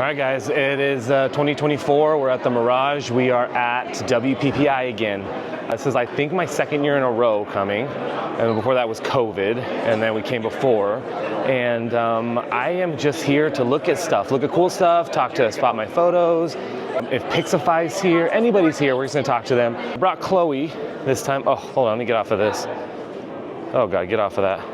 All right, guys, it is 2024. We're at the Mirage. We are at WPPI again. This is, I think, my second year in a row coming. And before that was COVID, and then we came before. And I am just here to look at stuff, look at cool stuff, talk to Spot My Photos. If Pixify's here, anybody's here, we're just gonna talk to them. I brought Chloe this time. Oh, hold on, let me get off of this. Oh God, get off of that.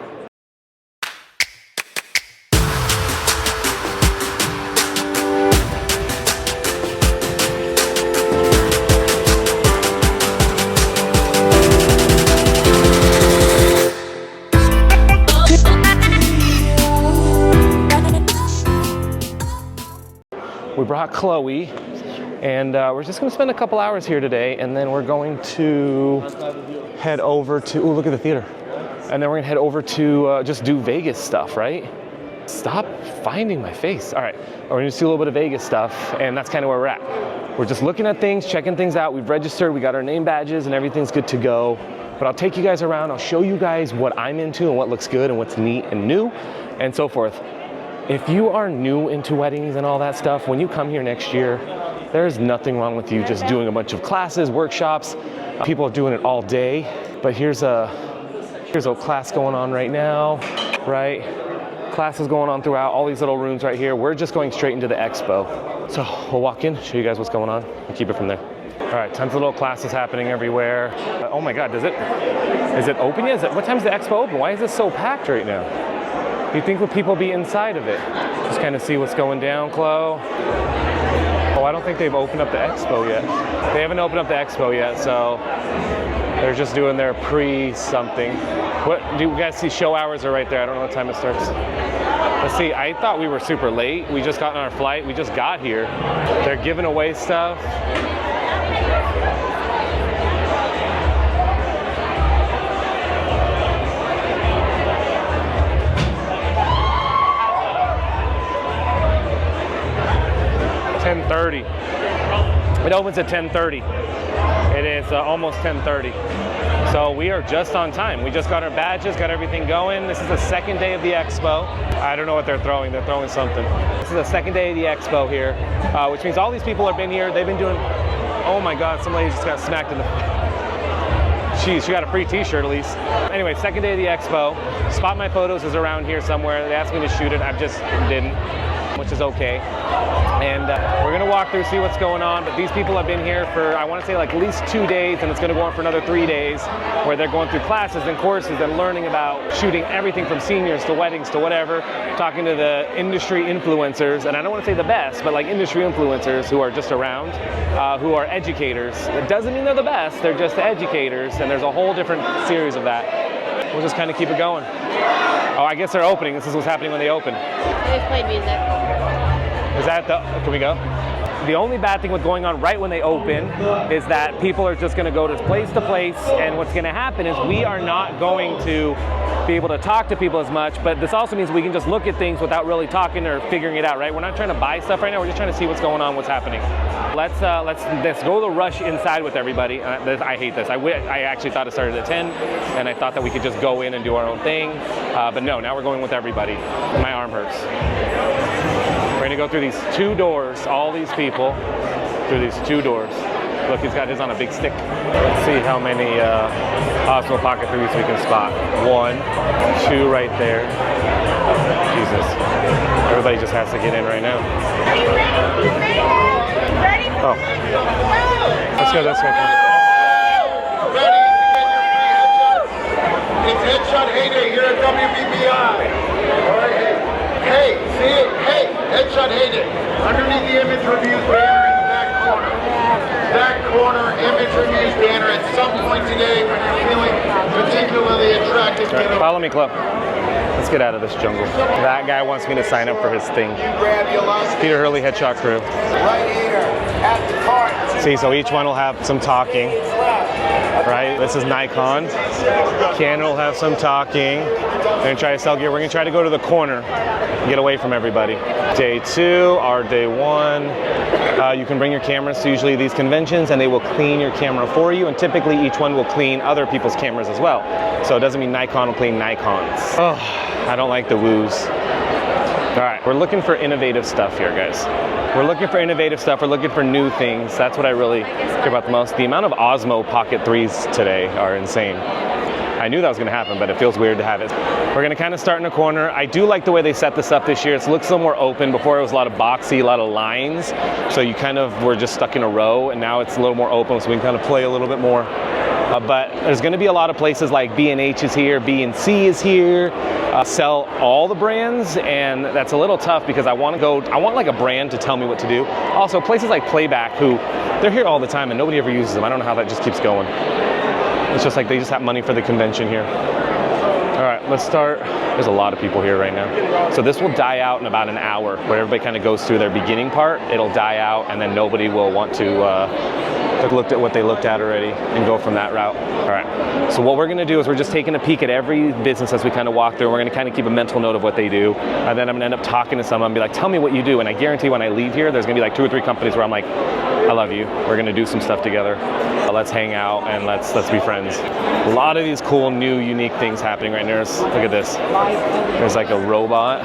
We brought Chloe, and we're just gonna spend a couple hours here today, and then we're going to head over to, oh, look at the theater. And then we're gonna head over to just do Vegas stuff, right? Stop finding my face. All right, we're gonna do a little bit of Vegas stuff, and that's kind of where we're at. We're just looking at things, checking things out. We've registered, we got our name badges, and everything's good to go. But I'll take you guys around, I'll show you guys what I'm into and what looks good and what's neat and new, and so forth. If you are new into weddings and all that stuff, when you come here next year, there's nothing wrong with you just doing a bunch of classes, workshops. People are doing it all day, but here's a class going on right now, right? Classes going on throughout all these little rooms right here. We're just going straight into the expo. So we'll walk in, show you guys what's going on, and keep it from there. All right, tons of little classes happening everywhere. Oh my God, is it open yet? What time's the expo open? Why is this so packed right now? You'd think would people be inside of it? Just kind of see what's going down, Chloe. Oh, I don't think they've opened up the expo yet. They haven't opened up the expo yet, so they're just doing their pre-something. What, do you guys see show hours are right there? I don't know what time it starts. Let's see, I thought we were super late. We just got on our flight. We just got here. They're giving away stuff. It opens at 10:30. It is almost 10:30. So we are just on time. We just got our badges, got everything going. This is the second day of the expo. I don't know what they're throwing. They're throwing something. This is the second day of the expo here, which means all these people have been here. They've been doing, oh my God, some lady just got smacked in the, jeez, she got a free t-shirt at least. Anyway, second day of the expo. Spot My Photos is around here somewhere. They asked me to shoot it. I just didn't, which is okay. And we're gonna walk through, see what's going on, but these people have been here for, I wanna say like at least 2 days, and it's gonna go on for another 3 days, where they're going through classes and courses and learning about shooting everything from seniors to weddings to whatever, talking to the industry influencers, and I don't wanna say the best, but like industry influencers who are just around, who are educators. It doesn't mean they're the best, they're just the educators, and there's a whole different series of that. We'll just kind of keep it going. Oh, I guess they're opening. This is what's happening when they open. They just played music. Is that the, can we go? The only bad thing with going on right when they open is that people are just gonna go to place, and what's gonna happen is we are not going to be able to talk to people as much, but this also means we can just look at things without really talking or figuring it out, right? We're not trying to buy stuff right now, we're just trying to see what's going on, what's happening. Let's go to the rush inside with everybody. I hate this. I actually thought it started at 10, and I thought that we could just go in and do our own thing, but no, now we're going with everybody. My arm hurts. We're gonna go through these 2 doors, all these people, through these 2 doors. Look, he's got his on a big stick. Let's see how many Osmo Pocket 3s we can spot. 1, 2 right there. Jesus. Everybody just has to get in right now. Oh. Let's go this way. Ready? It's Headshot Heyday here at WPPI. All right, hey, see it? Hey, Headshot Heyday. Underneath the image reviews banner in the back corner. Back corner image reviews banner at some point today when you're feeling particularly attracted. Right, follow me, Club. Let's get out of this jungle. That guy wants me to sign up for his thing. Peter Hurley Headshot Crew. Right here at the cart. See, so each one will have some talking. Right? This is Nikon. Canon will have some talking. We're gonna try to sell gear. We're gonna try to go to the corner and get away from everybody. Day 2, our day 1. You can bring your cameras to usually these conventions and they will clean your camera for you, and typically each one will clean other people's cameras as well. So it doesn't mean Nikon will clean Nikons. Oh, I don't like the woos. All right, we're looking for innovative stuff here, guys. We're looking for innovative stuff. We're looking for new things. That's what I really care about the most. The amount of Osmo Pocket 3s today are insane. I knew that was going to happen, but it feels weird to have it. We're going to kind of start in a corner. I do like the way they set this up this year. It looks a little more open. Before it was a lot of boxy, a lot of lines. So you kind of were just stuck in a row, and now it's a little more open, so we can kind of play a little bit more. But there's going to be a lot of places like B&H is here, B&C is here, sell all the brands, and that's a little tough because I want like a brand to tell me what to do. Also, places like Playback, who they're here all the time and nobody ever uses them. I don't know how that just keeps going. It's just like they just have money for the convention here. All right, let's start. There's a lot of people here right now. So this will die out in about an hour, where everybody kind of goes through their beginning part. It'll die out, and then nobody will want to have looked at what they looked at already and go from that route. All right, so what we're gonna do is we're just taking a peek at every business as we kind of walk through. We're gonna kind of keep a mental note of what they do, and then I'm gonna end up talking to someone and be like, tell me what you do. And I guarantee when I leave here, there's gonna be like 2 or 3 companies where I'm like, I love you. We're gonna do some stuff together. Let's hang out and let's be friends. A lot of these cool, new, unique things happening right now. Look at this. There's like a robot.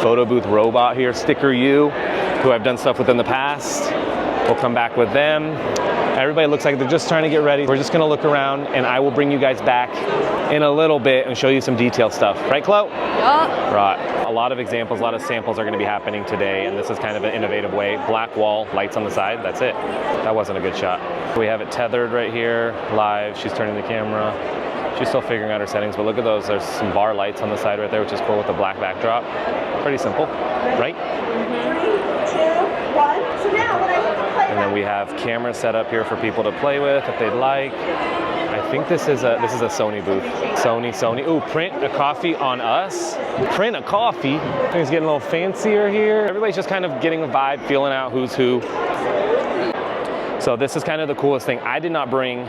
Photo booth robot here. Sticker U, who I've done stuff with in the past. We'll come back with them. Everybody looks like they're just trying to get ready. We're just gonna look around, and I will bring you guys back in a little bit and show you some detailed stuff. Right, Chloe? Yeah. Right. A lot of examples, a lot of samples are gonna be happening today, and this is kind of an innovative way. Black wall, lights on the side, that's it. That wasn't a good shot. We have it tethered right here, live. She's turning the camera. She's still figuring out her settings, but look at those. There's some bar lights on the side right there, which is cool with the black backdrop. Pretty simple, right? 3, 2, 1. So now when I hit the play And then we have cameras set up here for people to play with if they'd like. I think this is a Sony booth. Sony. Ooh, print a coffee on us. Print a coffee. Things getting a little fancier here. Everybody's just kind of getting a vibe, feeling out who's who. So this is kind of the coolest thing. I did not bring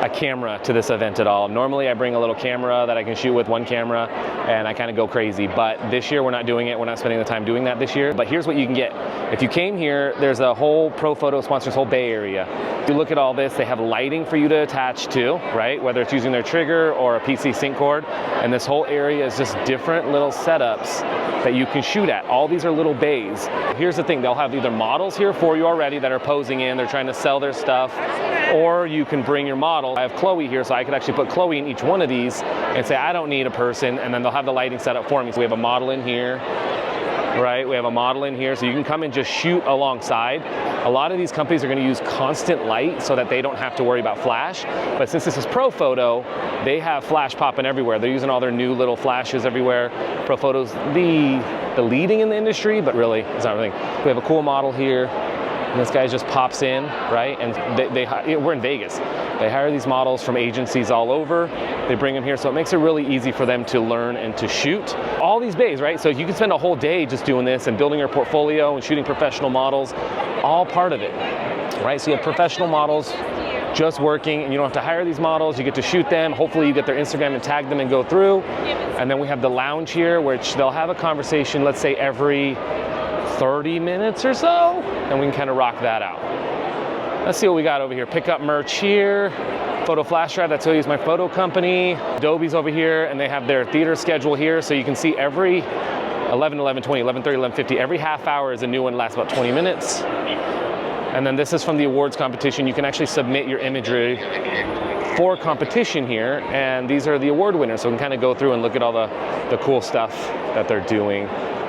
a camera to this event at all. Normally I bring a little camera that I can shoot with one camera and I kind of go crazy, but this year we're not doing it. We're not spending the time doing that this year. But here's what you can get. If you came here, there's a whole Pro Photo sponsors whole Bay Area. You look at all this, they have lighting for you to attach to, right? Whether it's using their trigger or a PC sync cord. And this whole area is just different little setups that you can shoot at. All these are little bays. Here's the thing, they'll have either models here for you already that are posing in, they're trying to sell their stuff, or you can bring your model. I have Chloe here, so I could actually put Chloe in each one of these and say, I don't need a person, and then they'll have the lighting set up for me. So we have a model in here, right? We have a model in here, so you can come and just shoot alongside. A lot of these companies are gonna use constant light so that they don't have to worry about flash. But since this is Pro Photo, they have flash popping everywhere. They're using all their new little flashes everywhere. Pro Photo's the leading in the industry, but really, it's not really. We have a cool model here. And this guy just pops in, right? And we're in Vegas. They hire these models from agencies all over. They bring them here, so it makes it really easy for them to learn and to shoot. All these bays, right? So you can spend a whole day just doing this and building your portfolio and shooting professional models, all part of it, right? So you have professional models just working, and you don't have to hire these models. You get to shoot them. Hopefully you get their Instagram and tag them and go through. And then we have the lounge here, which they'll have a conversation, let's say every 30 minutes or so, and we can kind of rock that out. Let's see what we got over here. Pick up merch here. Photo flash drive, that's who I use my photo company. Adobe's over here, and they have their theater schedule here, so you can see every 11, 11, 20, 11, 30, 11, 50. Every half hour is a new one, lasts about 20 minutes. And then this is from the awards competition. You can actually submit your imagery for competition here, and these are the award winners, so we can kind of go through and look at all the cool stuff that they're doing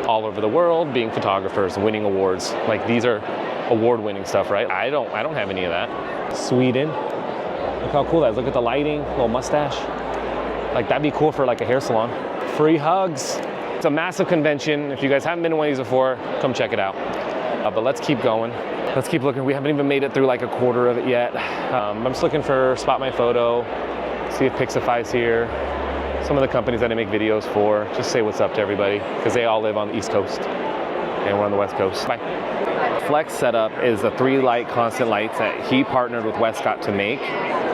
all over the world, being photographers, winning awards. Like, these are award-winning stuff, right? I don't have any of that. Sweden. Look how cool that is. Look at the lighting, little mustache. Like, that'd be cool for like a hair salon. Free hugs. It's a massive convention. If you guys haven't been to one of these before, come check it out. But let's keep going. Let's keep looking. We haven't even made it through like a quarter of it yet. I'm just looking for Spot My Photo, see if Pixify's here. Some of the companies that I make videos for, just say what's up to everybody, because they all live on the East Coast and we're on the West Coast. Bye. Flex setup is the 3 light constant lights that he partnered with Westcott to make.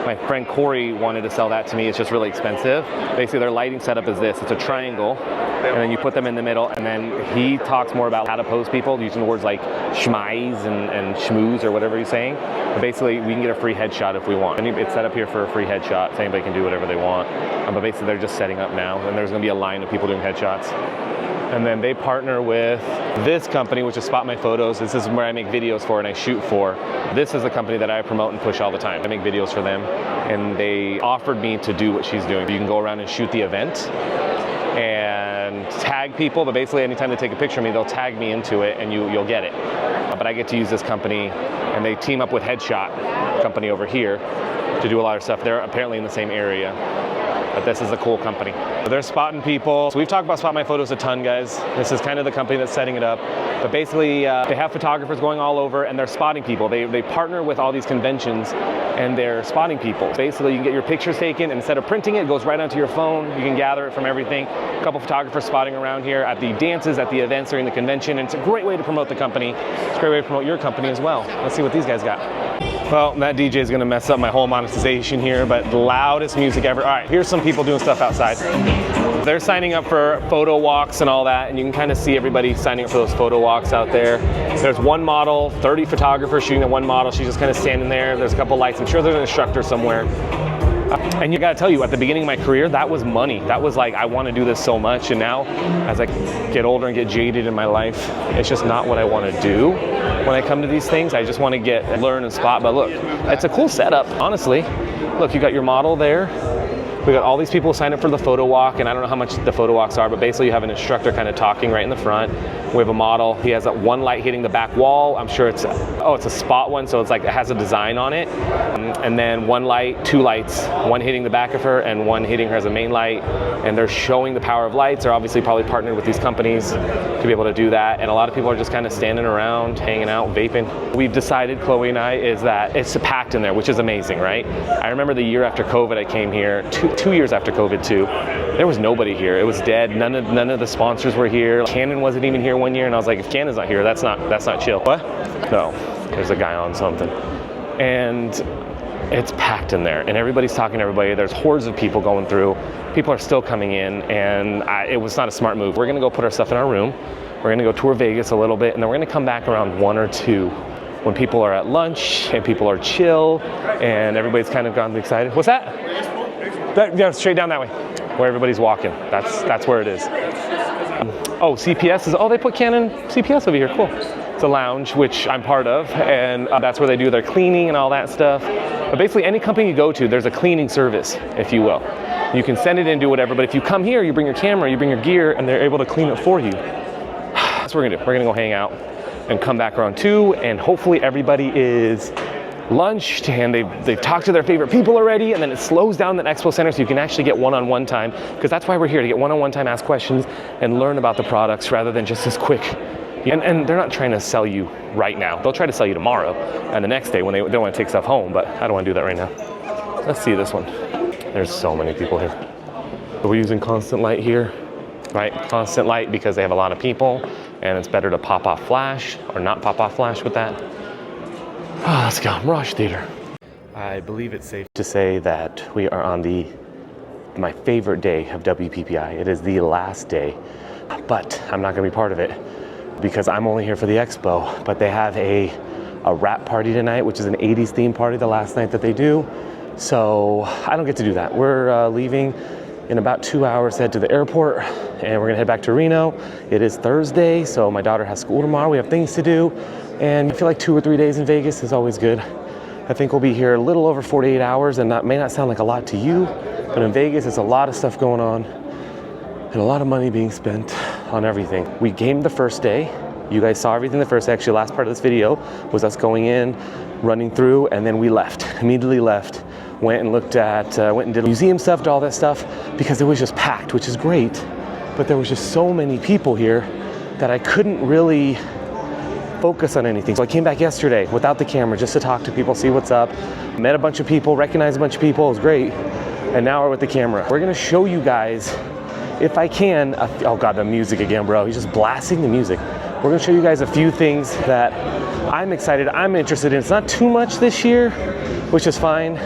My friend Corey wanted to sell that to me. It's just really expensive. Basically, their lighting setup is this. It's a triangle, and then you put them in the middle, and then he talks more about how to pose people, using the words like schmeiz and schmooze or whatever he's saying. But basically, we can get a free headshot if we want. And it's set up here for a free headshot, so anybody can do whatever they want. But basically, they're just setting up now, and there's going to be a line of people doing headshots. And then they partner with this company, which is Spot My Photos. This is where I make videos for and I shoot for. This is a company that I promote and push all the time. I make videos for them, and they offered me to do what she's doing. You can go around and shoot the event and tag people, but basically anytime they take a picture of me, they'll tag me into it and you'll get it. But I get to use this company, and they team up with Headshot company over here to do a lot of stuff. They're apparently in the same area, but this is a cool company. So they're spotting people. So we've talked about Spot My Photos a ton, guys. This is kind of the company that's setting it up. But basically, they have photographers going all over, and they're spotting people. They partner with all these conventions, and they're spotting people. Basically, you can get your pictures taken, and instead of printing it, it goes right onto your phone. You can gather it from everything. A couple photographers spotting around here at the dances, at the events during the convention, and it's a great way to promote the company. It's a great way to promote your company as well. Let's see what these guys got. Well, that DJ is gonna mess up my whole monetization here, but the loudest music ever. All right, here's some people doing stuff outside. They're signing up for photo walks and all that, and you can kind of see everybody signing up for those photo walks out there. There's one model, 30 photographers shooting at one model. She's just kind of standing there. There's a couple lights. I'm sure there's an instructor somewhere. And you gotta tell you, at the beginning of my career, that was money. That was like, I wanna do this so much, and now, as I get older and get jaded in my life, it's just not what I wanna do. When I come to these things, I just wanna learn and spot, but look, it's a cool setup, honestly. Look, you got your model there. We got all these people signed up for the photo walk, and I don't know how much the photo walks are, but basically you have an instructor kind of talking right in the front. We have a model. He has one light hitting the back wall. I'm sure it's a spot one, so it's like it has a design on it. And then one light, two lights, one hitting the back of her and one hitting her as a main light. And they're showing the power of lights. They're obviously probably partnered with these companies to be able to do that. And a lot of people are just kind of standing around, hanging out, vaping. We've decided, Chloe and I, is that it's packed in there, which is amazing, right? I remember the year after COVID I came here, two years after COVID too. There was nobody here. It was dead. None of the sponsors were here. Canon wasn't even here one year, and I was like, if Canon's not here, that's not chill. What? No, there's a guy on something. And it's packed in there, and everybody's talking to everybody. There's hordes of people going through. People are still coming in, and it was not a smart move. We're gonna go put our stuff in our room. We're gonna go tour Vegas a little bit, and then we're gonna come back around 1 or 2 when people are at lunch and people are chill, and everybody's kind of gone excited. What's that? Yeah, straight down that way, where everybody's walking. That's where it is. Oh, CPS is, they put Canon CPS over here, cool. It's a lounge, which I'm part of, and that's where they do their cleaning and all that stuff. But basically any company you go to, there's a cleaning service, if you will. You can send it in, do whatever, but if you come here, you bring your camera, you bring your gear, and they're able to clean it for you. That's what we're gonna do. We're gonna go hang out and come back around 2, and hopefully everybody is lunched and they've talked to their favorite people already, and then it slows down the expo center so you can actually get one-on-one time, because that's why we're here, to get one-on-one time, ask questions, and learn about the products rather than just this quick. And they're not trying to sell you right now. They'll try to sell you tomorrow and the next day when they want to take stuff home, but I don't want to do that right now. Let's see this one. There's so many people here. We're using constant light here, right? Constant light because they have a lot of people, and it's better to pop off flash or not pop off flash with that. Let's go, Mirage Theater. I believe it's safe to say that we are on my favorite day of WPPI. It is the last day, but I'm not gonna be part of it because I'm only here for the expo, but they have a wrap party tonight, which is an 80s theme party, the last night that they do. So I don't get to do that. We're leaving in about 2 hours to head to the airport, and we're gonna head back to Reno. It is Thursday, so my daughter has school tomorrow. We have things to do, and I feel like 2 or 3 days in Vegas is always good. I think we'll be here a little over 48 hours, and that may not sound like a lot to you, but in Vegas, it's a lot of stuff going on, and a lot of money being spent on everything. We gamed the first day. You guys saw everything the first day. Actually, last part of this video was us going in, running through, and then we left, immediately left. Went and did museum stuff, did all that stuff, because it was just packed, which is great, but there was just so many people here that I couldn't really focus on anything. So I came back yesterday without the camera just to talk to people, see what's up, met a bunch of people, recognized a bunch of people, it was great, and now we're with the camera. We're gonna show you guys, if I can, oh God, the music again, bro, he's just blasting the music. We're gonna show you guys a few things that I'm excited, I'm interested in. It's not too much this year, which is fine,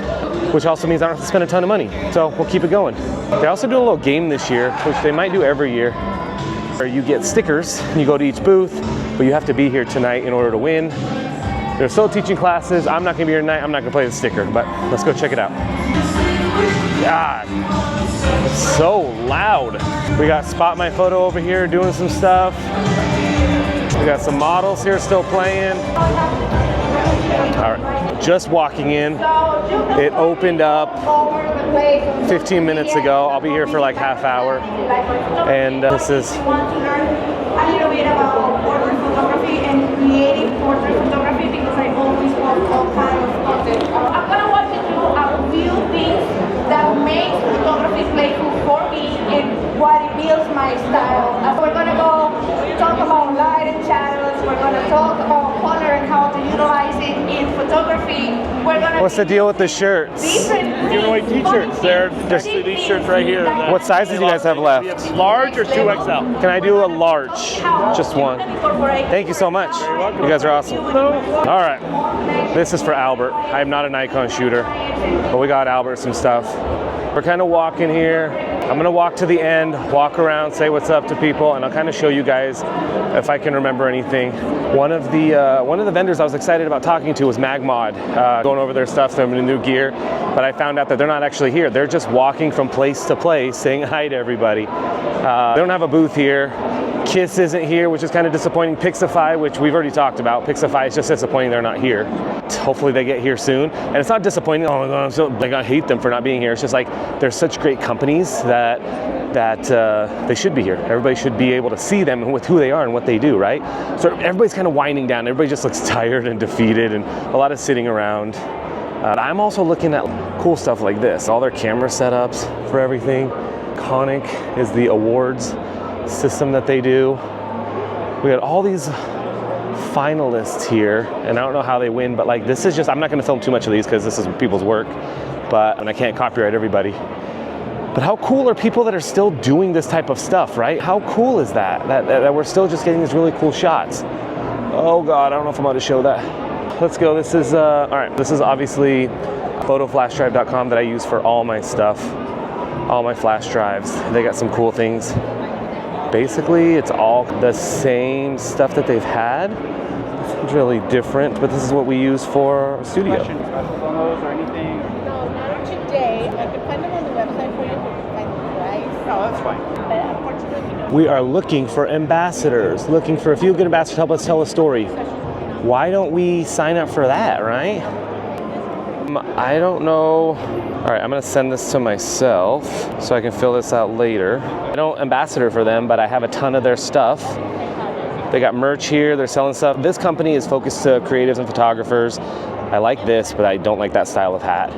which also means I don't have to spend a ton of money. So we'll keep it going. They also do a little game this year, which they might do every year, where you get stickers and you go to each booth, but you have to be here tonight in order to win. They're still teaching classes. I'm not gonna be here tonight. I'm not gonna play the sticker, but let's go check it out. God, it's so loud. We got Spot My Photo over here doing some stuff. We got some models here still playing. All right, just walking in. It opened up 15 minutes ago. I'll be here for like half hour. And this is... a little bit about portrait photography and creating portrait photography because I always want all kinds of content. I'm gonna want to do a few things that make photography playful for me and what it builds my style. We're gonna go talk about light and shadows. We're gonna talk about color and how to utilize it in photography. We're gonna What's the deal with the shirts? Give away t-shirts. There's these shirts right here. What sizes do you guys have left? We have large or 2XL. Can I do a large? Just one. Thank you so much. You guys are awesome. All right. This is for Albert. I'm not a Nikon shooter, but we got Albert some stuff. We're kind of walking here. I'm gonna walk to the end, walk around, say what's up to people, and I'll kind of show you guys if I can remember anything. One of the vendors I was excited about talking to was MagMod, going over their stuff, their new gear, but I found out that they're not actually here. They're just walking from place to place, saying hi to everybody. They don't have a booth here. Kiss isn't here, which is kind of disappointing. Pixify, which we've already talked about. Pixify is just disappointing they're not here. Hopefully they get here soon. And it's not disappointing, oh my God, I'm so, like, I hate them for not being here. It's just like, they're such great companies that they should be here. Everybody should be able to see them with who they are and what they do, right? So everybody's kind of winding down. Everybody just looks tired and defeated and a lot of sitting around. I'm also looking at cool stuff like this, all their camera setups for everything. Conic is the awards system that they do. We got all these finalists here, and I don't know how they win, but like this is just, I'm not gonna film too much of these because this is people's work, and I can't copyright everybody. But how cool are people that are still doing this type of stuff, right? How cool is that we're still just getting these really cool shots? Oh God, I don't know if I'm about to show that. Let's go. This is, all right, this is obviously photoflashdrive.com that I use for all my stuff, all my flash drives. They got some cool things. Basically, it's all the same stuff that they've had. It's really different, but this is what we use for our studio. Questions, special promos or anything? No, not today. I could find them on the website for you to find the price. No, that's fine. But unfortunately, no. We are looking for ambassadors, looking for a few good ambassadors to help us tell a story. Why don't we sign up for that, right? I don't know. All right, I'm gonna send this to myself so I can fill this out later. I don't ambassador for them, but I have a ton of their stuff. They got merch here, they're selling stuff. This company is focused to creatives and photographers. I like this, but I don't like that style of hat.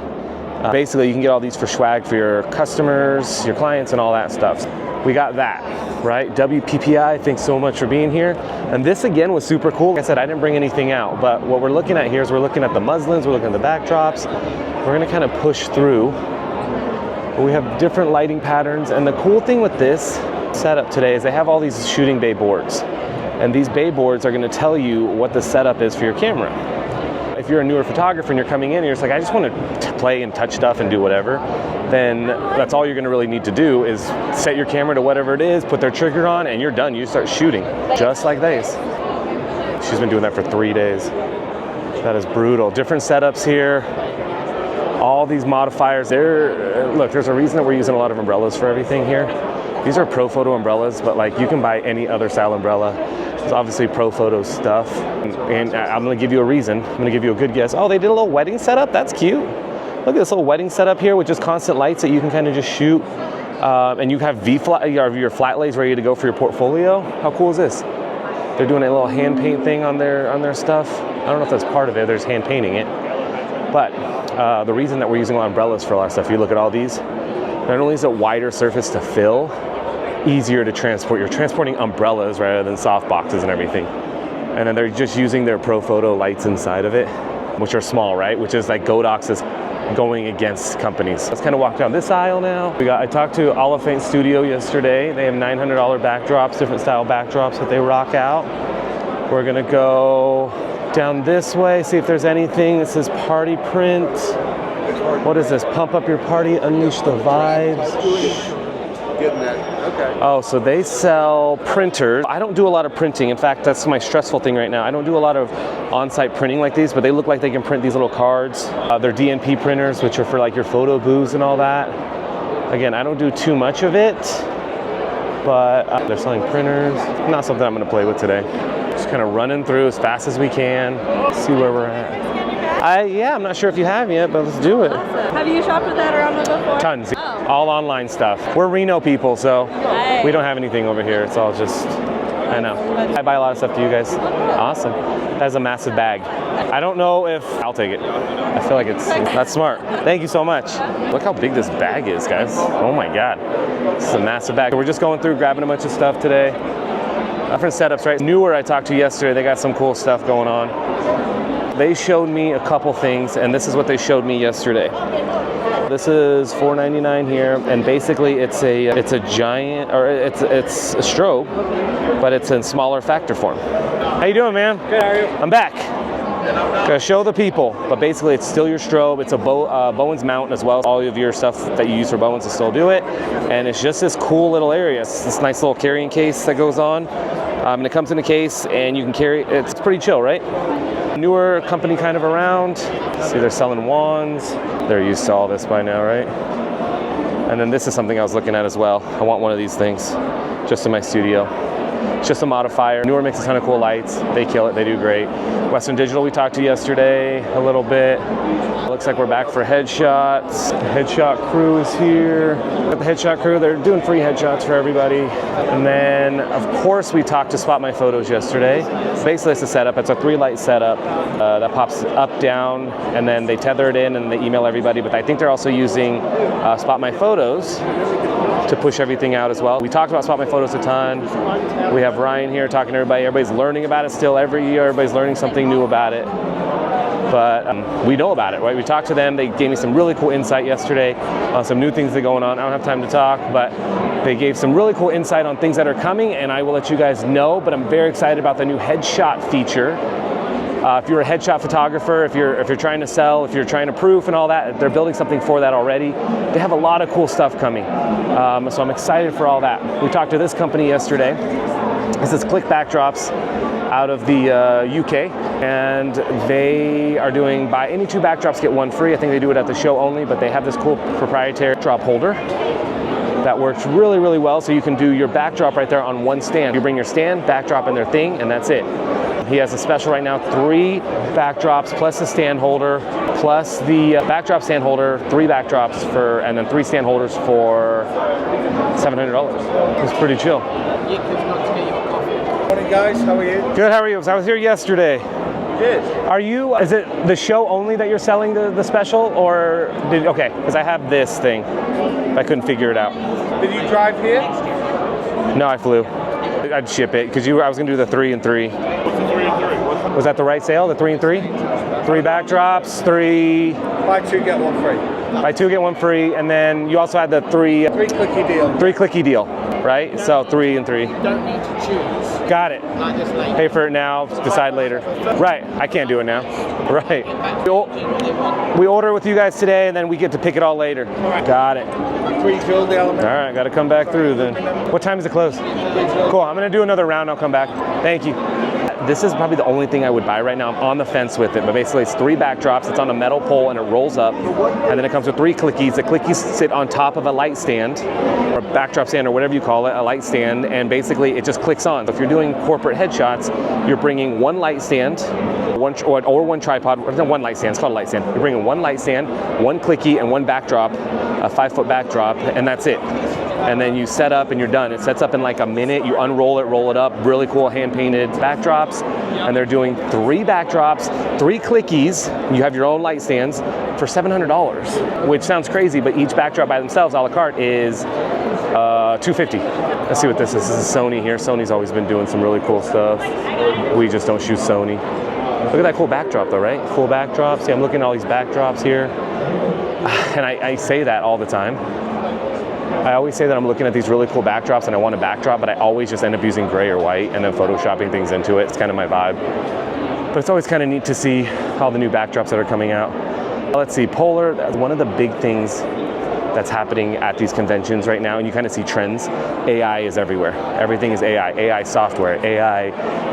Basically, you can get all these for swag for your customers, your clients, and all that stuff. We got that, right? WPPI, thanks so much for being here. And this again was super cool. Like I said, I didn't bring anything out, but what we're looking at here is we're looking at the muslins, we're looking at the backdrops. We're gonna kind of push through. We have different lighting patterns, and the cool thing with this setup today is they have all these shooting bay boards. And these bay boards are gonna tell you what the setup is for your camera. If you're a newer photographer and you're coming in and you're just like, I just want to play and touch stuff and do whatever, then that's all you're going to really need to do is set your camera to whatever it is, put their trigger on, and you're done. You start shooting, just like this. She's been doing that for 3 days. That is brutal. Different setups here. All these modifiers. Look, there's a reason that we're using a lot of umbrellas for everything here. These are Pro Photo umbrellas, but like you can buy any other style umbrella. It's obviously Pro Photo stuff. And I'm gonna give you a reason. I'm gonna give you a good guess. Oh, they did a little wedding setup? That's cute. Look at this little wedding setup here with just constant lights that you can kind of just shoot. And you have your flat lays ready to go for your portfolio. How cool is this? They're doing a little hand paint thing on their stuff. I don't know if that's part of it. They're just hand painting it. But the reason that we're using a lot of umbrellas for a lot of stuff, you look at all these, not only is it wider surface to fill, easier to transport. You're transporting umbrellas rather than soft boxes and everything. And then they're just using their Pro Photo lights inside of it, which are small, right? Which is like Godox is going against companies. Let's kind of walk down this aisle now. I talked to Oliphant Studio yesterday. They have $900 backdrops, different style backdrops that they rock out. We're gonna go down this way, see if there's anything. This is party print. What is this? Pump up your party, unleash the vibes. getting that. Okay. Oh, so they sell printers. I don't do a lot of printing. In fact, that's my stressful thing right now. I don't do a lot of on-site printing like these, but they look like they can print these little cards. They're DNP printers, which are for like your photo booths and all that. Again, I don't do too much of it, but they're selling printers. Not something I'm gonna play with today. Just kind of running through as fast as we can, see where we're at. Yeah, I'm not sure if you have yet, but let's do it. Have you shopped with that around before? Tons. Oh. All online stuff. We're Reno people, so we don't have anything over here. It's all just, I know. I buy a lot of stuff to you guys. Awesome. That's a massive bag. I don't know if I'll take it. I feel like that's smart. Thank you so much. Look how big this bag is, guys. Oh my God. This is a massive bag. We're just going through, grabbing a bunch of stuff today. Different setups, right? Newer I talked to yesterday, they got some cool stuff going on. They showed me a couple things, and this is what they showed me yesterday. This is $4.99 here, and basically it's a giant, or it's a strobe, but it's in smaller factor form. How you doing, man? Good, how are you? I'm back. Gonna show the people, but basically it's still your strobe. It's a Bowens mount as well. All of your stuff that you use for Bowens will still do it, and it's just this cool little area. It's this nice little carrying case that goes on, and it comes in a case, and you can carry. It's pretty chill, right? Newer company kind of around. See, they're selling wands. They're used to all this by now, right? And then this is something I was looking at as well. I want one of these things just in my studio. It's just a modifier. Newer makes a ton of cool lights. They kill it, they do great. Western Digital we talked to yesterday a little bit. Looks like we're back for headshots. The headshot crew is here. Got the headshot crew, they're doing free headshots for everybody. And then, of course, we talked to Spot My Photos yesterday. Basically, it's a setup. It's a 3-light setup that pops up, down, and then they tether it in and they email everybody. But I think they're also using Spot My Photos to push everything out as well. We talked about Spot My Photos a ton. We have Ryan here talking to everybody. Everybody's learning about it still. Every year, everybody's learning something new about it. But we know about it, right? We talked to them. They gave me some really cool insight yesterday on some new things that are going on. I don't have time to talk, but they gave some really cool insight on things that are coming, and I will let you guys know. But I'm very excited about the new headshot feature. If you're a headshot photographer, if you're trying to sell, if you're trying to proof and all that, they're building something for that already. They have a lot of cool stuff coming. So I'm excited for all that. We talked to this company yesterday. This is Click Backdrops out of the UK, and they are doing buy any 2 backdrops get 1 free. I think they do it at the show only, but they have this cool proprietary drop holder that works really, really well. So you can do your backdrop right there on one stand. You bring your stand, backdrop, and their thing, and that's it. He has a special right now, 3 backdrops plus a stand holder, plus the backdrop stand holder, 3 backdrops for, and then 3 stand holders for $700. It's pretty chill. Morning, guys. How are you? Good, how are you? I was here yesterday. Good. Are you, is it the show only that you're selling the special, or okay, because I have this thing. I couldn't figure it out. Did you drive here? No, I flew. I'd ship it, because I was gonna do the 3 and 3. What's the 3 and 3? Was that the right sale, the 3 and 3? 3 backdrops, 3... Buy 2, get 1 free. Buy 2, get 1 free, and then you also had the 3... 3 clicky deal. 3 clicky deal, right? So 3 and 3. You don't need to choose. Got it. Not just like Pay for it now, decide later. Right, I can't do it now. Right. We order with you guys today, and then we get to pick it all later. Got it. 3 fill the element. All right, got to come back through then. What time is it close? Cool, I'm going to do another round, I'll come back. Thank you. This is probably the only thing I would buy right now. I'm on the fence with it, but basically it's 3 backdrops. It's on a metal pole and it rolls up, and then it comes with 3 clickies. The clickies sit on top of a light stand, or a backdrop stand, or whatever you call it, a light stand, and basically it just clicks on. So if you're doing corporate headshots, you're bringing 1 light stand, or 1 tripod, or 1 light stand. It's called a light stand. You're bringing 1 light stand, 1 clicky, and 1 backdrop, a 5-foot backdrop, and that's it. And then you set up and you're done. It sets up in like a minute. You unroll it, roll it up. Really cool hand-painted backdrops. And they're doing 3 backdrops, 3 clickies. You have your own light stands for $700, which sounds crazy, but each backdrop by themselves, a la carte, is $250. Let's see what this is. This is Sony here. Sony's always been doing some really cool stuff. We just don't shoot Sony. Look at that cool backdrop though, right? Cool backdrop. See, I'm looking at all these backdrops here. And I say that all the time. I always say that I'm looking at these really cool backdrops and I want a backdrop, but I always just end up using gray or white and then photoshopping things into it. It's kind of my vibe. But it's always kind of neat to see all the new backdrops that are coming out. Let's see, Polar, one of the big things that's happening at these conventions right now, and you kind of see trends. AI is everywhere. Everything is AI. AI software, AI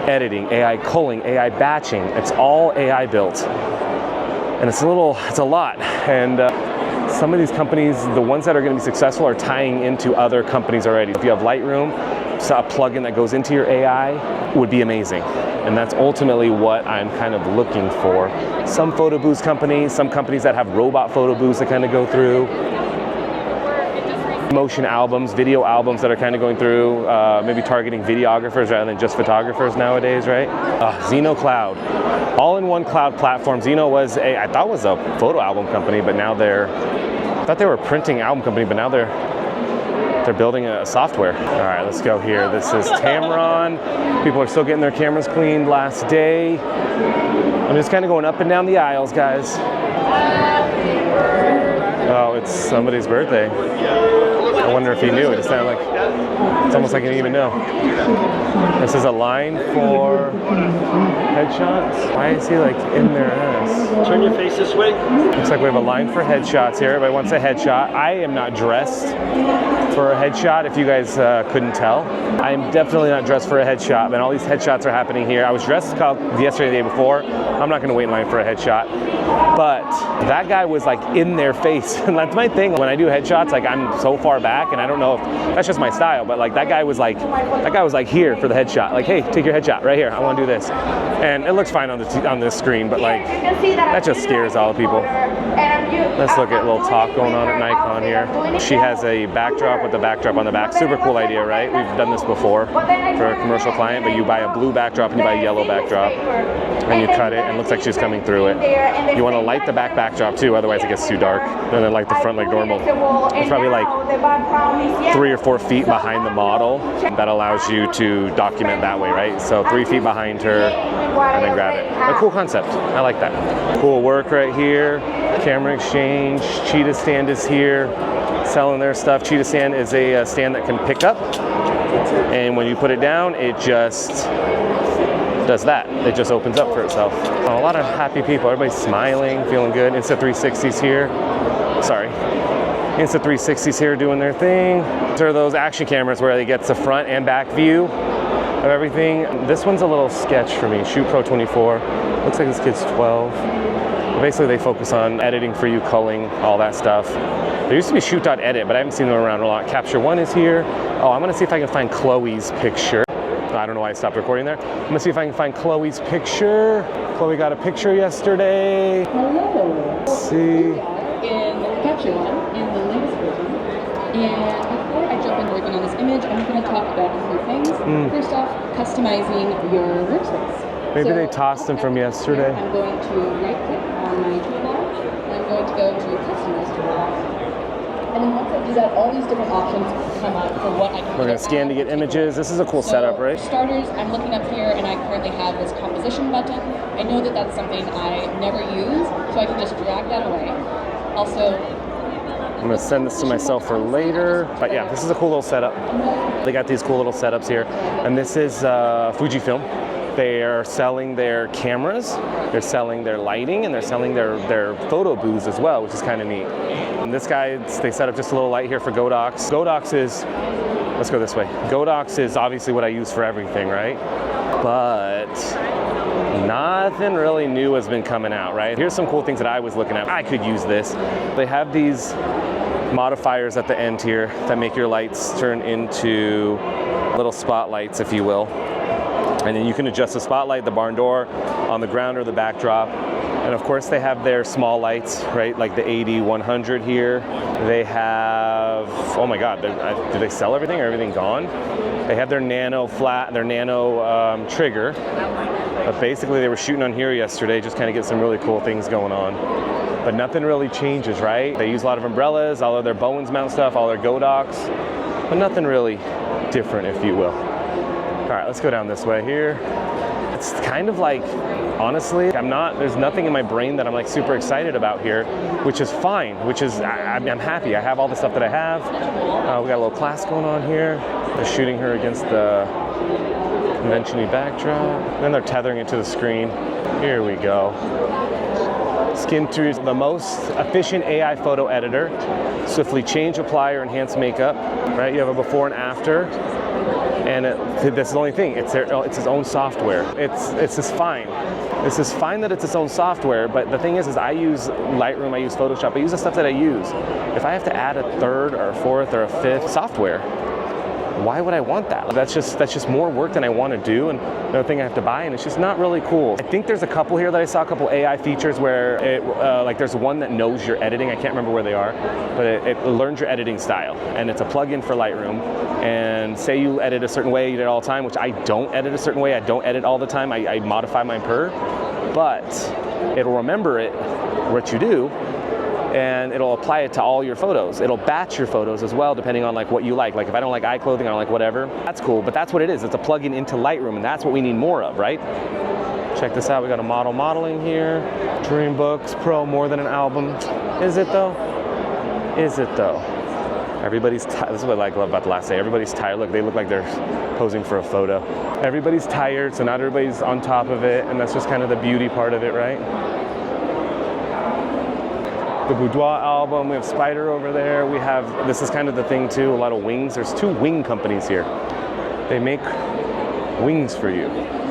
editing, AI culling, AI batching. It's all AI built. And it's a lot. And some of these companies, the ones that are going to be successful, are tying into other companies already. If you have Lightroom, so a plugin that goes into your AI would be amazing. And that's ultimately what I'm kind of looking for. Some photo booth companies, some companies that have robot photo booths that kind of go through. Motion albums, video albums that are kind of going through, maybe targeting videographers rather than just photographers nowadays, right? Xeno Cloud, all-in-one cloud platform. Xeno was I thought was a photo album company, but now I thought they were a printing album company, but now they're building a software. All right, let's go here. This is Tamron. People are still getting their cameras cleaned last day. I'm just kind of going up and down the aisles, guys. Oh, it's somebody's birthday. I wonder if he knew. It just sounded like, it's almost like he didn't even know. This is a line for headshots. Why is he like in their ass? Turn your face this way. Looks like we have a line for headshots here. Everybody wants a headshot. I am not dressed for a headshot, if you guys couldn't tell. I'm definitely not dressed for a headshot, man. All these headshots are happening here. I was dressed yesterday, the day before. I'm not gonna wait in line for a headshot. But that guy was like in their face. And that's my thing. When I do headshots, like I'm so far back, and I don't know if that's just my style, but like that guy was like here for the headshot. Like, hey, take your headshot right here. I want to do this. And it looks fine on the screen, but like that just scares all the people. Let's look at a little talk going on at Nikon here. She has a backdrop with the backdrop on the back. Super cool idea, right? We've done this before for a commercial client, but you buy a blue backdrop and you buy a yellow backdrop, and you cut it, and it looks like she's coming through it. You want to light the backdrop too, otherwise it gets too dark. And then light the front like normal. It's probably like 3 or 4 feet behind the model. That allows you to document that way, right? So 3 feet behind her, and then grab it. A cool concept. I like that. Cool work right here. Camera exchange. Cheetah stand is here, selling their stuff. Cheetah stand is a stand that can pick up, and when you put it down, it just does that. It just opens up for itself. A lot of happy people. Everybody's smiling, feeling good. Insta360s here. Sorry. Insta360s here doing their thing. These are those action cameras where they get the front and back view of everything. This one's a little sketch for me. Shoot Pro 24. Looks like this kid's 12. But basically they focus on editing for you, culling, all that stuff. There used to be Shoot.edit, but I haven't seen them around a lot. Capture One is here. Oh, I'm gonna see if I can find Chloe's picture. I don't know why I stopped recording there. I'm gonna see if I can find Chloe's picture. Chloe got a picture yesterday. Hello. Let's see. In Capture One, in the latest version. And before I jump into working on this image, I'm going to talk about a few things. First off, customizing your workspace. Maybe they tossed them from yesterday. I'm going to right click on my toolbar, and I'm going to go to Customize toolbar. And then once I do that, all these different options come up for what I can do. We're gonna scan to get images. This is a cool setup, right? For starters, I'm looking up here and I currently have this composition button. I know that that's something I never use, so I can just drag that away. Also, I'm gonna send this to myself for later. But yeah, this is a cool little setup. They got these cool little setups here. And this is Fujifilm. They are selling their cameras, they're selling their lighting, and they're selling their photo booths as well, which is kind of neat. And this guy, they set up just a little light here for Godox. Godox is, let's go this way. Godox is obviously what I use for everything, right? But nothing really new has been coming out, right? Here's some cool things that I was looking at. I could use this. They have these modifiers at the end here that make your lights turn into little spotlights, if you will. And then you can adjust the spotlight, the barn door, on the ground or the backdrop. And of course they have their small lights, right? Like the 80, 100 here. They have, oh my God, do they sell everything or everything gone? They have their nano flat, their nano trigger. But basically they were shooting on here yesterday, just kind of get some really cool things going on. But nothing really changes, right? They use a lot of umbrellas, all of their Bowens mount stuff, all their Godox, but nothing really different, if you will. All right, let's go down this way here. It's kind of like, honestly, there's nothing in my brain that I'm like super excited about here, which is fine, I'm happy. I have all the stuff that I have. We got a little class going on here. They're shooting her against the convention-y backdrop. Then they're tethering it to the screen. Here we go. Skim through the most efficient AI photo editor. Swiftly change, apply, or enhance makeup. Right, you have a before and after. And that's the only thing. It's its own software. It's just fine. This is fine that it's its own software, but the thing is I use Lightroom, I use Photoshop, I use the stuff that I use. If I have to add a third or a fourth or a fifth software, why would I want that? That's just more work than I want to do, and another thing I have to buy, and it's just not really cool. I think there's a couple here that I saw, a couple AI features where it, like there's one that knows your editing. I can't remember where they are, but it learns your editing style, and it's a plugin for Lightroom. And say you edit a certain way, you do it all the time, which I don't edit a certain way. I don't edit all the time. I modify mine but it'll remember what you do, and it'll apply it to all your photos. It'll batch your photos as well, depending on like what you like. Like if I don't like eye clothing, I don't like whatever. That's cool, but that's what it is. It's a plugin into Lightroom, and that's what we need more of, right? Check this out. We got a modeling here. Dream Books Pro, more than an album. Is it though? Is it though? Everybody's tired. This is what I love about the last day. Everybody's tired. Look, they look like they're posing for a photo. Everybody's tired, so not everybody's on top of it, and that's just kind of the beauty part of it, right? The Boudoir album, we have Spider over there. We have, this is kind of the thing too, a lot of wings. There's 2 wing companies here. They make wings for you.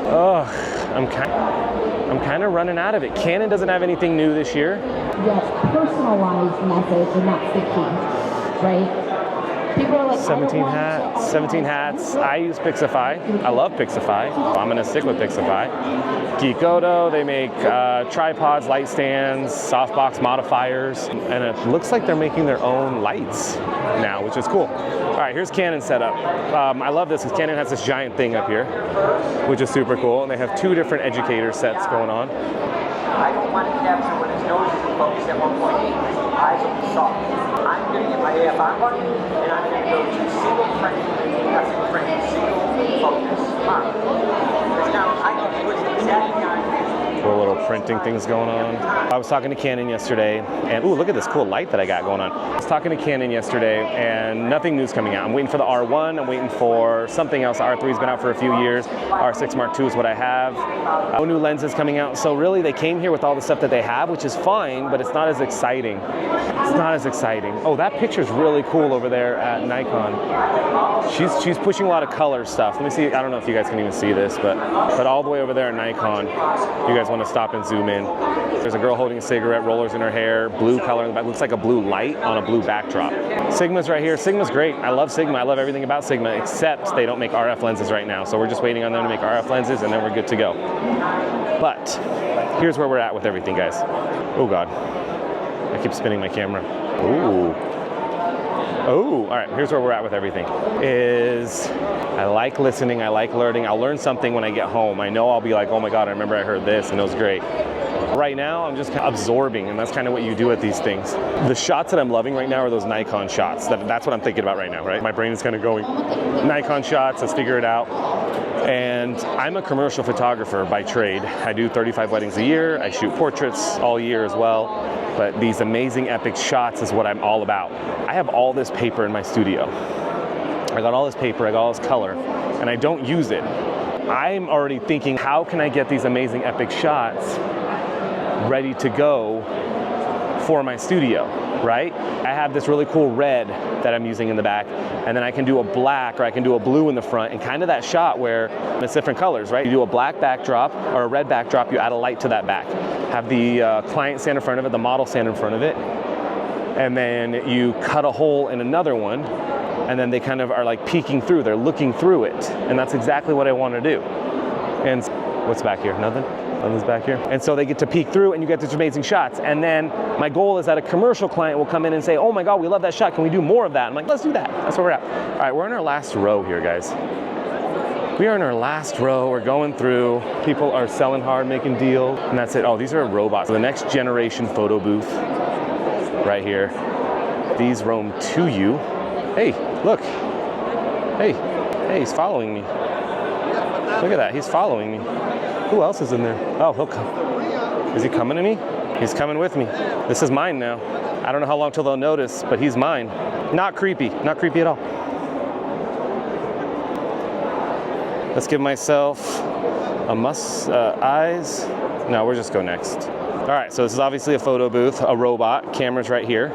Ugh, I'm kind of running out of it. Canon doesn't have anything new this year. Yes, personalized methods, and that's the key. Right? People are like, 17 hats. I use Pixify. I love Pixify. I'm gonna stick with Pixify. Geekoto, they make tripods, light stands, softbox modifiers, and it looks like they're making their own lights now, which is cool. All right, here's Canon setup. I love this because Canon has this giant thing up here, which is super cool, and they have 2 different educator sets going on. I don't want to capture when his nose is focused at 1.8. Eyes will be soft. I'm going to get my AFI button, and I'm going to go to single frame, single focus. Because now I can put exactly on. Cool little printing things going on. I was talking to Canon yesterday, and ooh, look at this cool light that I got going on. I was talking to Canon yesterday, and nothing new's coming out. I'm waiting for the R1, I'm waiting for something else. R3's been out for a few years. R6 Mark II is what I have. No new lenses coming out. So really, they came here with all the stuff that they have, which is fine, but it's not as exciting. It's not as exciting. Oh, that picture's really cool over there at Nikon. She's pushing a lot of color stuff. Let me see, I don't know if you guys can even see this, but all the way over there at Nikon, you guys want to stop and zoom in. There's a girl holding a cigarette, rollers in her hair, blue color in the back. Looks like a blue light on a blue backdrop. Sigma's right here. Sigma's great. I love Sigma. I love everything about Sigma, except they don't make RF lenses right now. So we're just waiting on them to make RF lenses, and then we're good to go. But here's where we're at with everything, guys. Oh God, I keep spinning my camera. Ooh. Oh, all right, here's where we're at with everything. I like listening, I like learning. I'll learn something when I get home. I know I'll be like, oh my God, I remember I heard this and it was great. Right now, I'm just kind of absorbing, and that's kind of what you do at these things. The shots that I'm loving right now are those Nikon shots. That's what I'm thinking about right now, right? My brain is kind of going, Nikon shots, let's figure it out. And I'm a commercial photographer by trade. I do 35 weddings a year. I shoot portraits all year as well. But these amazing epic shots is what I'm all about. I have all this paper in my studio. I got all this paper, I got all this color, and I don't use it. I'm already thinking, how can I get these amazing epic shots ready to go for my studio, right? I have this really cool red that I'm using in the back, and then I can do a black or I can do a blue in the front, and kind of that shot where it's different colors, right? You do a black backdrop or a red backdrop, you add a light to that back. Have the client stand in front of it, the model stand in front of it, and then you cut a hole in another one, and then they kind of are like peeking through, they're looking through it, and that's exactly what I want to do. And what's back here? Nothing? Nothing's back here. And so they get to peek through and you get these amazing shots. And then my goal is that a commercial client will come in and say, oh my God, we love that shot, can we do more of that? I'm like, let's do that. That's where we're at. All right, we're in our last row here, guys. We are in our last row, we're going through. People are selling hard, making deals, and that's it. Oh, these are robots. So the next generation photo booth right here. These roam to you. Hey, look. Hey, he's following me. Look at that, he's following me. Who else is in there? Oh, he'll come. Is he coming to me? He's coming with me. This is mine now. I don't know how long till they'll notice, but he's mine. Not creepy at all. Let's give myself a eyes. No, we'll just go next. All right, so this is obviously a photo booth, a robot, camera's right here.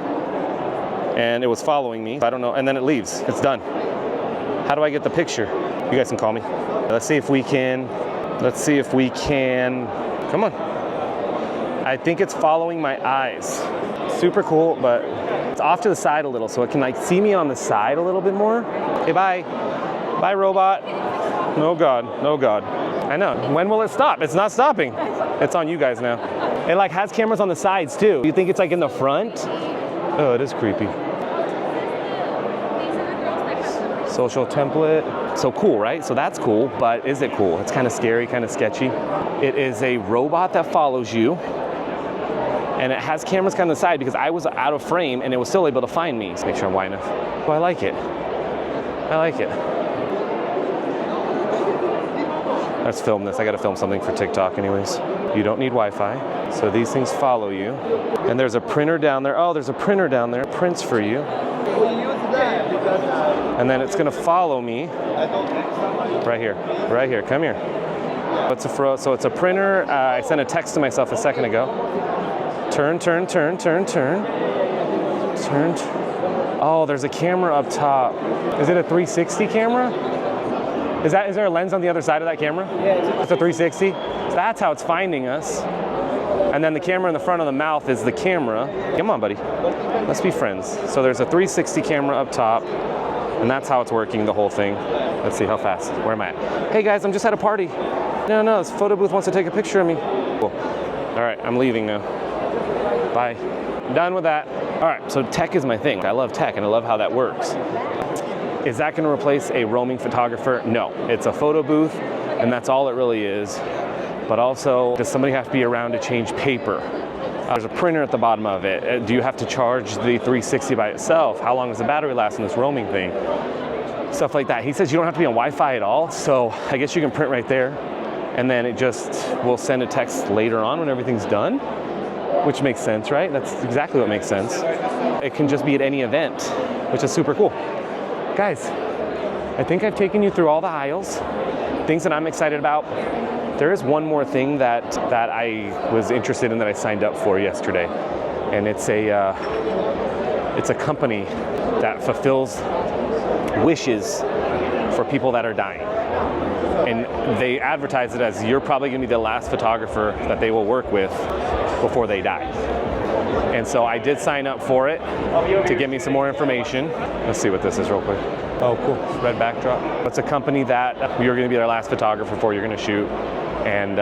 And it was following me, I don't know, and then it leaves, it's done. How do I get the picture? You guys can call me. Let's see if we can, come on. I think it's following my eyes. Super cool, but it's off to the side a little, so it can like see me on the side a little bit more. Okay, bye. Bye, robot. No God, no God. I know, when will it stop? It's not stopping. It's on you guys now. It like has cameras on the sides too. You think it's like in the front? Oh, it is creepy. Social template. So cool, right? So that's cool, but is it cool? It's kind of scary, kind of sketchy. It is a robot that follows you, and it has cameras kind of on the side because I was out of frame and it was still able to find me. Let's make sure I'm wide enough. Oh, I like it. I like it. Let's film this. I gotta film something for TikTok anyways. You don't need Wi-Fi, so these things follow you. And there's a printer down there. Oh, there's a printer down there. It prints for you. And then it's gonna follow me. Right here, come here. So it's a printer. I sent a text to myself a second ago. Turn. Oh, there's a camera up top. Is it a 360 camera? Is there a lens on the other side of that camera? Yeah, it's a 360. So that's how it's finding us. And then the camera in the front of the mouth is the camera. Come on, buddy. Let's be friends. So there's a 360 camera up top, and that's how it's working, the whole thing. Let's see how fast. Where am I at? Hey guys, I'm just at a party. No, this photo booth wants to take a picture of me. Cool. All right, I'm leaving now. Bye. Done with that. All right, so tech is my thing. I love tech and I love how that works. Is that gonna replace a roaming photographer? No, it's a photo booth and that's all it really is. But also, does somebody have to be around to change paper? There's a printer at the bottom of it. Do you have to charge the 360 by itself? How long does the battery last in this roaming thing? Stuff like that. He says you don't have to be on Wi-Fi at all, so I guess you can print right there, and then it just will send a text later on when everything's done, which makes sense, right? That's exactly what makes sense. It can just be at any event, which is super cool. Guys, I think I've taken you through all the aisles, things that I'm excited about. There is one more thing that I was interested in that I signed up for yesterday, and it's a company that fulfills wishes for people that are dying. And they advertise it as you're probably gonna be the last photographer that they will work with before they die. And so I did sign up for it to get me some more information. Let's see what this is real quick. Oh, cool, red backdrop. It's a company that you're gonna be their last photographer before you're gonna shoot. And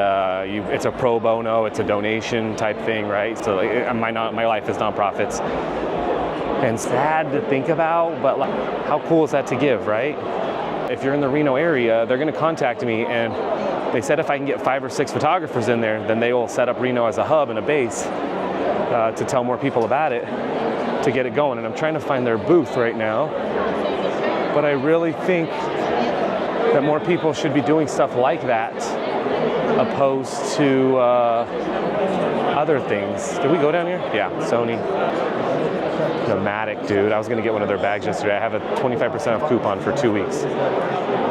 it's a pro bono, it's a donation type thing, right? So my life is nonprofits. And sad to think about, but like, how cool is that to give, right? If you're in the Reno area, they're gonna contact me, and they said if I can get 5 or 6 photographers in there, then they will set up Reno as a hub and a base to tell more people about it, to get it going. And I'm trying to find their booth right now, but I really think that more people should be doing stuff like that, opposed to other things. Did we go down here? Yeah, Sony. Nomadic, dude. I was gonna get one of their bags yesterday. I have a 25% off coupon for 2 weeks.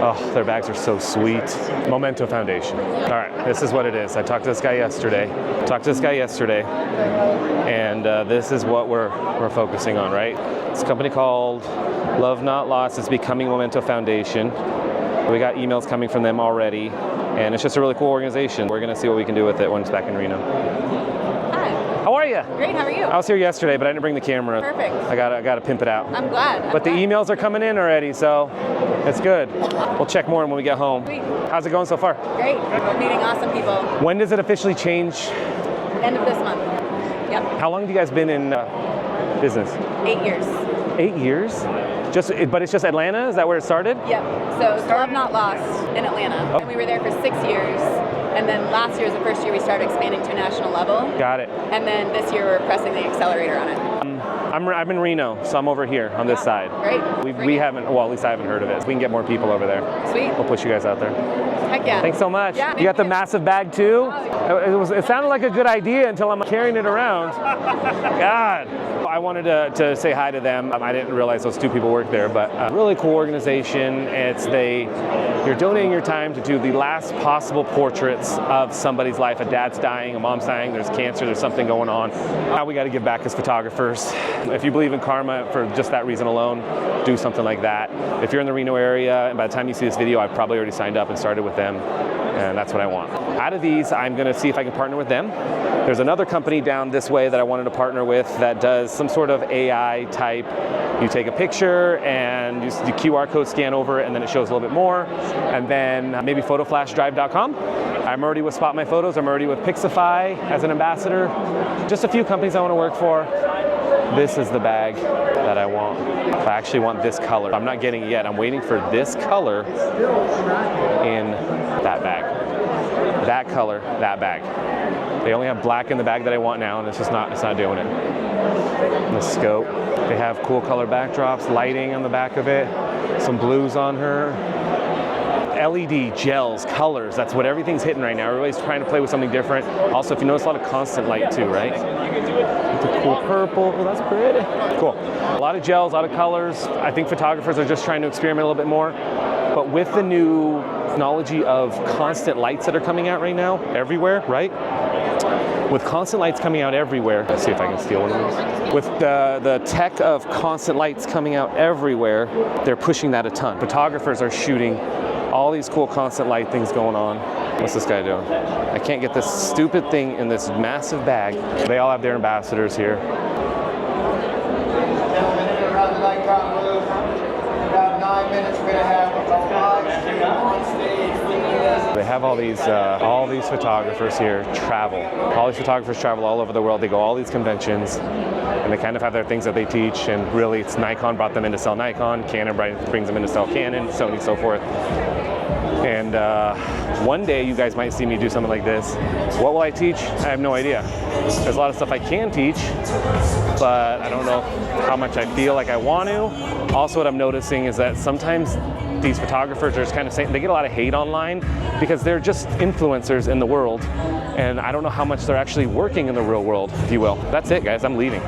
Oh, their bags are so sweet. Memento Foundation. All right, this is what it is. I talked to this guy yesterday. And this is what we're focusing on, right? It's a company called Love Not Lost. It's becoming Memento Foundation. We got emails coming from them already, and it's just a really cool organization. We're gonna see what we can do with it when it's back in Reno. Hi. How are you? Great, how are you? I was here yesterday, but I didn't bring the camera. Perfect. I gotta pimp it out. I'm glad. But the emails are coming in already, so it's good. We'll check more when we get home. Sweet. How's it going so far? Great. We're meeting awesome people. When does it officially change? End of this month. Yep. How long have you guys been in business? 8 years. 8 years? But it's just Atlanta? Is that where it started? Yep. So it's Love Not Lost in Atlanta. Oh. And we were there for 6 years. And then last year was the first year we started expanding to a national level. Got it. And then this year we're pressing the accelerator on it. I'm in Reno, so I'm over here on this side. Great. We haven't, well, at least I haven't heard of it. We can get more people over there. Sweet. We'll push you guys out there. Heck yeah. Thanks so much. Yeah, you got the massive bag too? It sounded like a good idea until I'm carrying it around. God. I wanted to say hi to them. I didn't realize those two people worked there, but really cool organization. You're donating your time to do the last possible portraits of somebody's life. A dad's dying, a mom's dying, there's cancer, there's something going on. Now we got to give back as photographers. If you believe in karma for just that reason alone, do something like that. If you're in the Reno area, and by the time you see this video, I've probably already signed up and started with them, and that's what I want. Out of these, I'm going to see if I can partner with them. There's another company down this way that I wanted to partner with that does some sort of AI type. You take a picture and use the QR code scan over it, and then it shows a little bit more. And then maybe photoflashdrive.com. I'm already with Spot My Photos. I'm already with Pixify as an ambassador. Just a few companies I want to work for. This is the bag that I want. I actually want this color. I'm not getting it yet. I'm waiting for this color in that bag. That color, that bag. They only have black in the bag that I want now, and it's not doing it. And the scope. They have cool color backdrops, lighting on the back of it, some blues on her. LED, gels, colors, that's what everything's hitting right now. Everybody's trying to play with something different. Also, if you notice, a lot of constant light too, right? The cool purple, oh, that's pretty. Cool. A lot of gels, a lot of colors. I think photographers are just trying to experiment a little bit more. But with the new technology of constant lights that are coming out right now, everywhere, right? With constant lights coming out everywhere, let's see if I can steal one of these. With the tech of constant lights coming out everywhere, they're pushing that a ton. Photographers are shooting all these cool constant light things going on. What's this guy doing? I can't get this stupid thing in this massive bag. They all have their ambassadors here. Around the nightclub booth. In about 9 minutes, we're gonna have a live stream on stage. They have all these photographers here travel. All these photographers travel all over the world. They go all these conventions, and they kind of have their things that they teach. And really, it's Nikon brought them in to sell Nikon. Canon brings them in to sell Canon. Sony, so forth. And one day you guys might see me do something like this. What will I teach? I have no idea. There's a lot of stuff I can teach, but I don't know how much I feel like I want to. Also, what I'm noticing is that sometimes these photographers are just kind of saying, they get a lot of hate online because they're just influencers in the world. And I don't know how much they're actually working in the real world, if you will. That's it, guys, I'm leaving.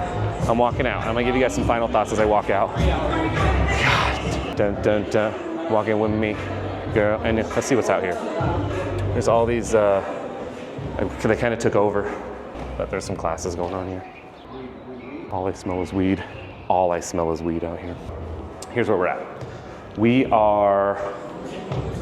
I'm walking out. I'm gonna give you guys some final thoughts as I walk out. God, dun, dun, dun. Walk in with me. Girl, and let's see what's out here. There's all these, they kind of took over, but there's some classes going on here. All I smell is weed. All I smell is weed out here. Here's where we're at. We are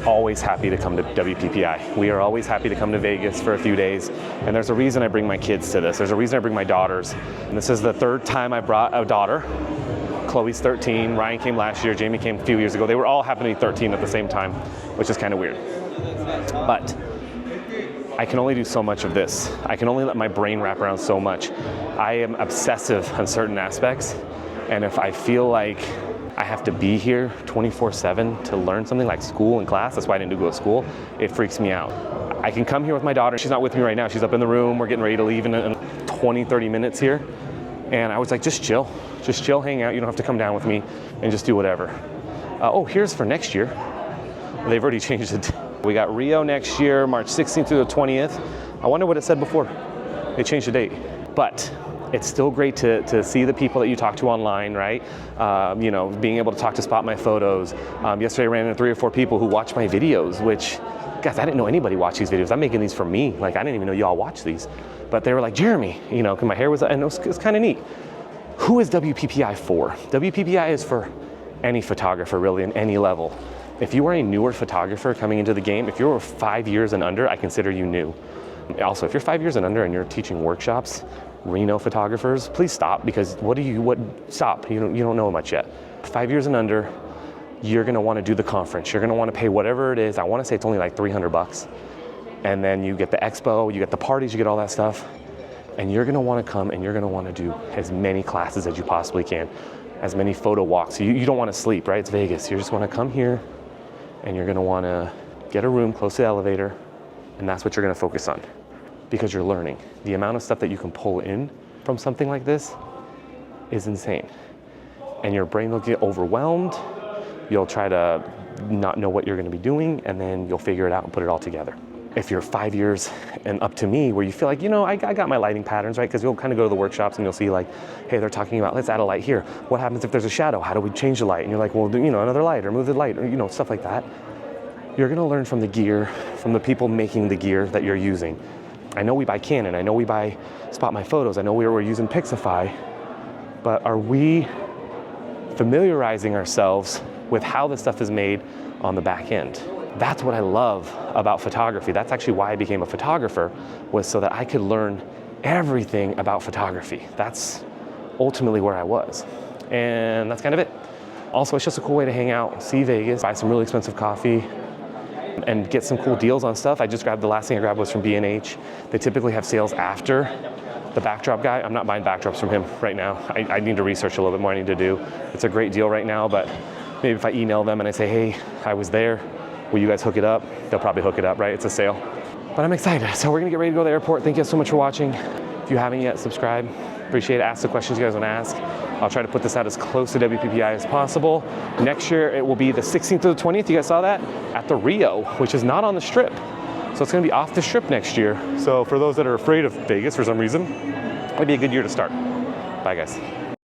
always happy to come to WPPI. We are always happy to come to Vegas for a few days. And there's a reason I bring my kids to this. There's a reason I bring my daughters. And this is the third time I brought a daughter. Chloe's 13, Ryan came last year, Jamie came a few years ago. They were all happening to be 13 at the same time, which is kind of weird. But I can only do so much of this. I can only let my brain wrap around so much. I am obsessive on certain aspects, and if I feel like I have to be here 24/7 to learn something like school and class, that's why I didn't go to school, it freaks me out. I can come here with my daughter. She's not with me right now. She's up in the room. We're getting ready to leave in 20, 30 minutes here. And I was like, just chill, hang out. You don't have to come down with me and just do whatever. Oh, here's for next year. They've already changed it. We got Rio next year, March 16th through the 20th. I wonder what it said before. They changed the date. But it's still great to see the people that you talk to online, right? You know, being able to talk to Spot My Photos. Yesterday I ran into 3 or 4 people who watch my videos, which, guys, I didn't know anybody watched these videos. I'm making these for me. Like, I didn't even know y'all watch these. But they were like, Jeramie, you know, because my hair was, and it was kind of neat. Who is WPPI for? WPPI is for any photographer, really, in any level. If you are a newer photographer coming into the game, if you're 5 years and under, I consider you new. Also, if you're 5 years and under and you're teaching workshops, Reno photographers, please stop, because stop, you don't know much yet. 5 years and under, you're gonna wanna do the conference. You're gonna wanna pay whatever it is. I wanna say it's only like $300. And then you get the expo, you get the parties, you get all that stuff. And you're gonna wanna come and you're gonna wanna do as many classes as you possibly can, as many photo walks. You don't wanna sleep, right? It's Vegas. You just wanna come here and you're gonna wanna get a room close to the elevator, and that's what you're gonna focus on, because you're learning. The amount of stuff that you can pull in from something like this is insane. And your brain will get overwhelmed. You'll try to not know what you're gonna be doing, and then you'll figure it out and put it all together. if you're 5 years and up to me, where you feel like, you know, I got my lighting patterns, right? Because you'll kind of go to the workshops and you'll see like, hey, they're talking about, let's add a light here. What happens if there's a shadow? How do we change the light? And you're like, well, you know, another light or move the light or, you know, stuff like that. You're gonna learn from the gear, from the people making the gear that you're using. I know we buy Canon, I know we buy Spot My Photos, I know we're using Pixify, but are we familiarizing ourselves with how this stuff is made on the back end? That's what I love about photography. That's actually why I became a photographer, was so that I could learn everything about photography. That's ultimately where I was. And that's kind of it. Also, it's just a cool way to hang out, see Vegas, buy some really expensive coffee, and get some cool deals on stuff. The last thing I grabbed was from B&H. They typically have sales after the backdrop guy. I'm not buying backdrops from him right now. I need to research a little bit more. I need to do. It's a great deal right now, but maybe if I email them and I say, hey, I was there, will you guys hook it up? They'll probably hook it up, right? It's a sale. But I'm excited. So we're gonna get ready to go to the airport. Thank you so much for watching. If you haven't yet, subscribe. Appreciate it. Ask the questions you guys wanna ask. I'll try to put this out as close to WPPI as possible. Next year, it will be the 16th to the 20th, you guys saw that? At the Rio, which is not on the Strip. So it's gonna be off the Strip next year. So for those that are afraid of Vegas for some reason, it'd be a good year to start. Bye guys.